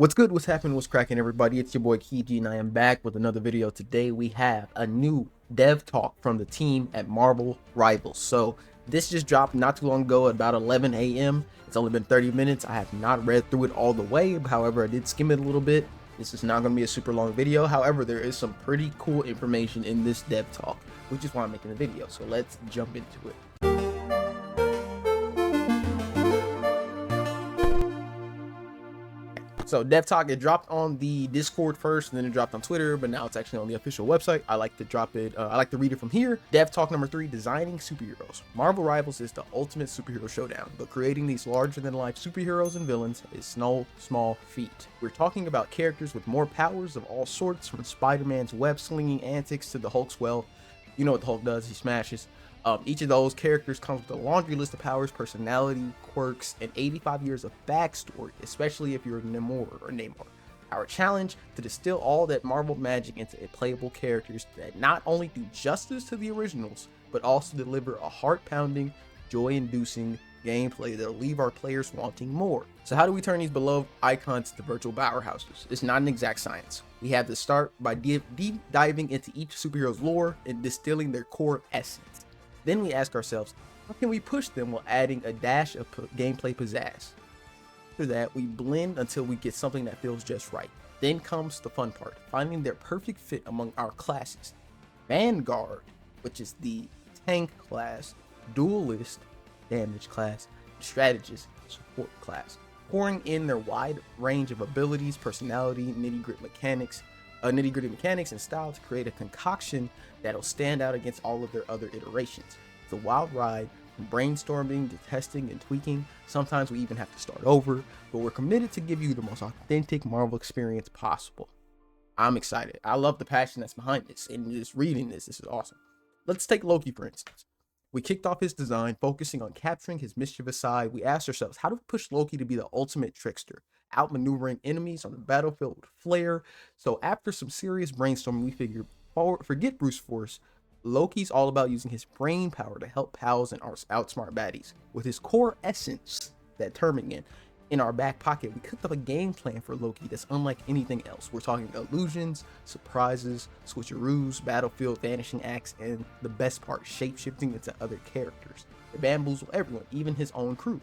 What's good? What's happening? What's cracking, everybody? It's your boy Kiji, and I am back with another video. Today we have a new dev talk from the team at Marvel Rivals. So this just dropped not too long ago at about 11 a.m. It's only been 30 minutes. I have not read through it all the way. However, I did skim it a little bit. This is not going to be a super long video. However, there is some pretty cool information in this dev talk, which is why I'm making the video. So let's jump into it. So Dev Talk, it dropped on the Discord first, and then it dropped on Twitter, but now it's actually on the official website. I like to drop it. I like to read it from here. Dev Talk number 3: Designing Superheroes. Marvel Rivals is the ultimate superhero showdown, but creating these larger-than-life superheroes and villains is no small feat. We're talking about characters with more powers of all sorts, from Spider-Man's web-slinging antics to the Hulk's, well, you know what the Hulk does, he smashes. Each of those characters comes with a laundry list of powers, personality, quirks, and 85 years of backstory, especially if you're Namor. Our challenge: to distill all that Marvel magic into playable characters that not only do justice to the originals, but also deliver a heart-pounding, joy-inducing gameplay that'll leave our players wanting more. So how do we turn these beloved icons to virtual powerhouses? It's not an exact science. We have to start by deep diving into each superhero's lore and distilling their core essence. Then we ask ourselves, how can we push them while adding a dash of gameplay pizzazz? After that, we blend until we get something that feels just right. Then comes the fun part, finding their perfect fit among our classes. Vanguard, which is the tank class, duelist, damage class, strategist, support class, pouring in their wide range of abilities, personality, nitty-gritty mechanics, and style to create a concoction that'll stand out against all of their other iterations. It's a wild ride, from brainstorming to testing and tweaking. Sometimes we even have to start over, but we're committed to give you the most authentic Marvel experience possible. I'm excited. I love the passion that's behind this, and just reading this is awesome. Let's take Loki, for instance. We kicked off his design, focusing on capturing his mischievous side. We asked ourselves, how do we push Loki to be the ultimate trickster, outmaneuvering enemies on the battlefield with flair? So after some serious brainstorming, we figured, forget Bruce Force. Loki's all about using his brain power to help pals and outsmart baddies. With his core essence, that term again, in our back pocket, we cooked up a game plan for Loki that's unlike anything else. We're talking illusions, surprises, switcheroos, battlefield vanishing acts, and the best part, shape-shifting into other characters. It bamboozles everyone, even his own crew.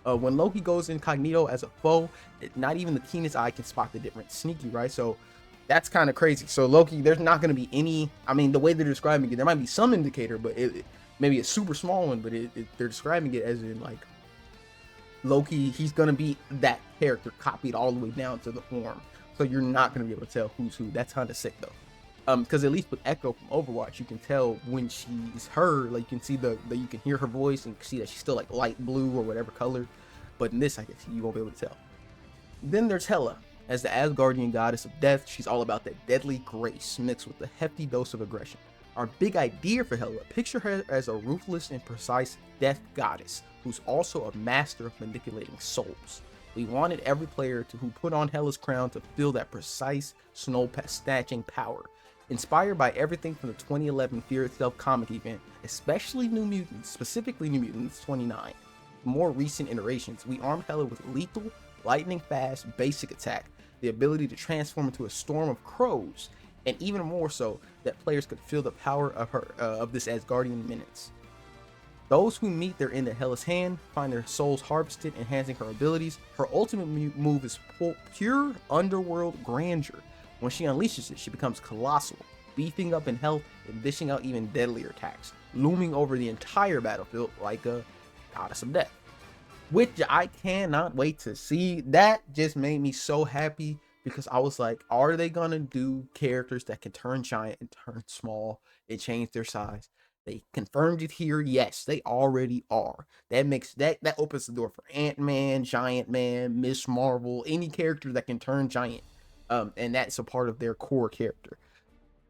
When Loki goes incognito as a foe, not even the keenest eye can spot the difference. Sneaky, right? So that's kind of crazy. So Loki, there's not going to be any, I mean, the way they're describing it, there might be some indicator, but maybe a super small one, but they're describing it as in, like, Loki, he's going to be that character copied all the way down to the form. So you're not going to be able to tell who's who. That's kind of sick, though. Because at least with Echo from Overwatch, you can tell when she's her. Like, you can see you can hear her voice and see that she's still like light blue or whatever color. But in this, I guess you won't be able to tell. Then there's Hela. As the Asgardian goddess of death, she's all about that deadly grace mixed with a hefty dose of aggression. Our big idea for Hela: picture her as a ruthless and precise death goddess who's also a master of manipulating souls. We wanted every player who put on Hela's crown to feel that precise, snatching power. Inspired by everything from the 2011 Fear Itself comic event, especially New Mutants, specifically New Mutants 29. More recent iterations, we armed Hela with lethal, lightning fast, basic attack, the ability to transform into a storm of crows, and even more so, that players could feel the power of this Asgardian menace. Those who meet their end at Hela's hand find their souls harvested, enhancing her abilities. Her ultimate move is pure underworld grandeur. When she unleashes it, she becomes colossal, beefing up in health and dishing out even deadlier attacks, looming over the entire battlefield like a goddess of death. Which I cannot wait to see. That just made me so happy, because I was like, are they gonna do characters that can turn giant and turn small and change their size? They confirmed it here. Yes, they already are. That opens the door for Ant-Man, Giant Man, Miss Marvel, any character that can turn giant. And that's a part of their core character.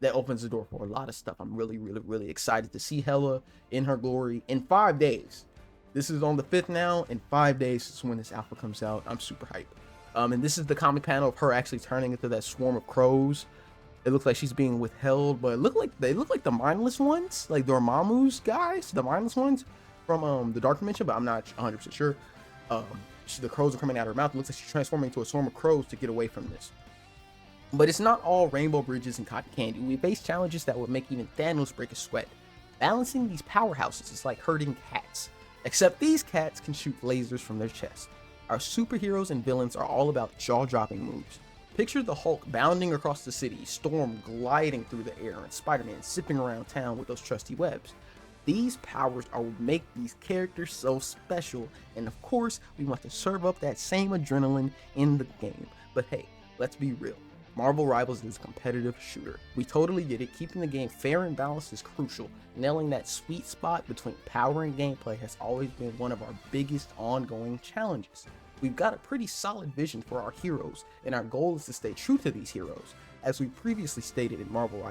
That opens the door for a lot of stuff. I'm really, really, really excited to see Hela in her glory in 5 days. This is on the 5th now. In 5 days is when this alpha comes out. I'm super hyped. And this is the comic panel of her actually turning into that swarm of crows. It looks like she's being withheld, but they look like the mindless ones, like Dormammu's guys, the mindless ones from the Dark Dimension, but I'm not 100% sure. the crows are coming out of her mouth. It looks like she's transforming into a swarm of crows to get away from this. But it's not all rainbow bridges and cotton candy. We face challenges that would make even Thanos break a sweat. Balancing these powerhouses is like herding cats, except these cats can shoot lasers from their chests. Our superheroes and villains are all about jaw-dropping moves. Picture the Hulk bounding across the city, Storm gliding through the air, and Spider-Man zipping around town with those trusty webs. These powers are what make these characters so special, and of course, we want to serve up that same adrenaline in the game. But hey, let's be real. Marvel Rivals is a competitive shooter. We totally get it. Keeping the game fair and balanced is crucial. Nailing that sweet spot between power and gameplay has always been one of our biggest ongoing challenges. We've got a pretty solid vision for our heroes, and our goal is to stay true to these heroes. As we previously stated in Marvel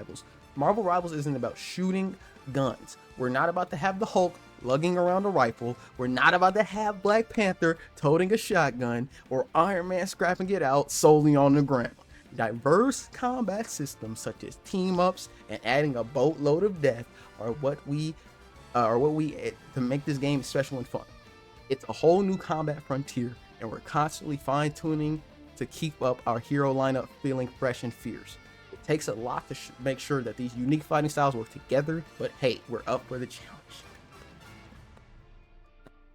Rivals isn't about shooting guns. We're not about to have the Hulk lugging around a rifle. We're not about to have Black Panther toting a shotgun, or Iron Man scrapping it out solely on the ground. Diverse combat systems such as team-ups and adding a boatload of death are what we to make this game special and fun. It's a whole new combat frontier, and we're constantly fine-tuning to keep up our hero lineup feeling fresh and fierce. It takes a lot to make sure that these unique fighting styles work together, but hey, we're up for the challenge.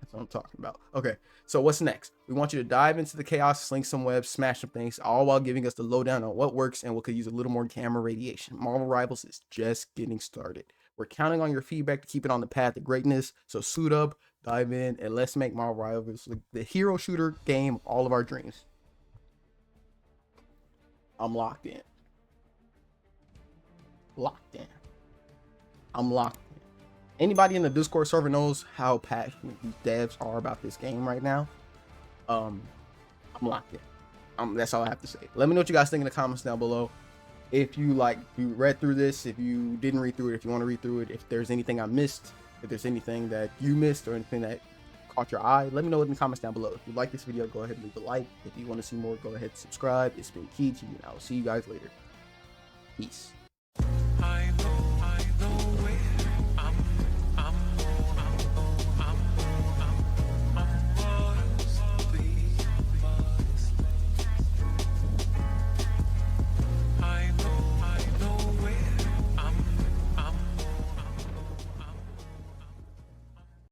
That's what I'm talking about. Okay, so what's next? We want you to dive into the chaos, sling some webs, smash some things, all while giving us the lowdown on what works and what could use a little more camera radiation. Marvel Rivals is just getting started. We're counting on your feedback to keep it on the path to greatness, so suit up, dive in, and let's make Marvel Rivals the hero shooter game of all of our dreams. I'm locked in. I'm locked in. Anybody in the Discord server knows how passionate these devs are about this game right now. I'm locked in. That's all I have to say. Let me know what you guys think in the comments down below. If you read through this, if you didn't read through it, if you want to read through it, if there's anything I missed, if there's anything that you missed or anything that caught your eye, let me know in the comments down below. If you like this video, go ahead and leave a like. If you want to see more, go ahead and subscribe. It's been Keechi, and I will see you guys later. Peace.